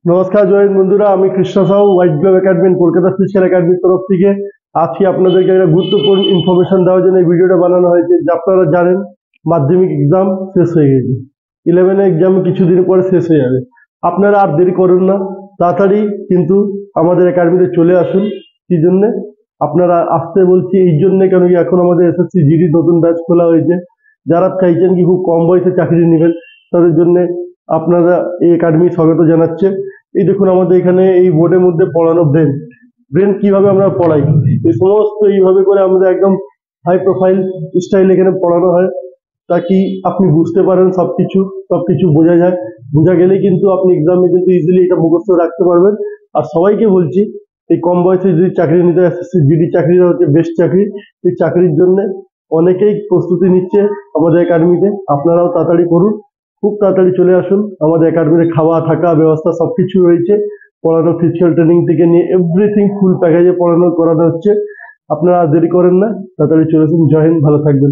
নমস্কার জয়েন বন্ধুরা, আমি Krishna Sau white glove academy Kolkata physical একাডেমির তরফ থেকে আজকে আপনাদেরকে একটা গুরুত্বপূর্ণ ইনফরমেশন দেওয়ার জন্য এই ভিডিওটা বানানো হয়েছে। যে আপনারা জানেন মাধ্যমিক এক্সাম শেষ হয়ে গেছে, 11 এক্সাম কিছুদিন পরে শেষ হয়ে যাবে। আপনারা আর দেরি করুন না, তাড়াতাড়ি কিন্তু আমাদের একাডেমিতে চলে আসুন। কি জন্যে আপনারা আসতে বলছি? এই জন্যে কেন কি এখন আমাদের এসএসসি জিডি নতুন ব্যাচ খোলা হয়েছে। যারা চাইছেন কি খুব কম বয়সে চাকরি নেবেন, তাদের জন্য আপনারা এই একাডেমি স্বাগত জানাচ্ছে। এই দেখুন আমাদের এখানে এই বোর্ডের মধ্যে পড়ানো ব্রেন ব্রেন কিভাবে আমরা পড়াই, এই সমস্ত এইভাবে করে আমাদের একদম হাই প্রোফাইল স্টাইল এখানে পড়ানো হয়, তাকি আপনি বুঝতে পারেন সবকিছু বোঝা যায়। বোঝা গেলেই কিন্তু আপনি এক্সামে কিন্তু ইজিলি এটা মুখস্থ রাখতে পারবেন। আর সবাইকে বলছি, এই কম বয়সে যদি চাকরি নিতে এসএসসি জিডি চাকরিটা হচ্ছে বেস্ট চাকরি। এই চাকরির জন্য অনেকেই প্রস্তুতি নিচ্ছে আমাদের একাডেমিতে। আপনারাও তাড়াতাড়ি করুন, খুব তাড়াতাড়ি চলে আসুন। আমাদের একাডেমিতে খাওয়া থাকা ব্যবস্থা সবকিছু রয়েছে। পড়ানো ফিজিক্যাল ট্রেনিং থেকে নিয়ে এভরিথিং ফুল প্যাকেজে করানো হচ্ছে। আপনারা আর দেরি করেন না, তাড়াতাড়ি চলে আসুন। জয় হিন্দ, ভালো থাকবেন।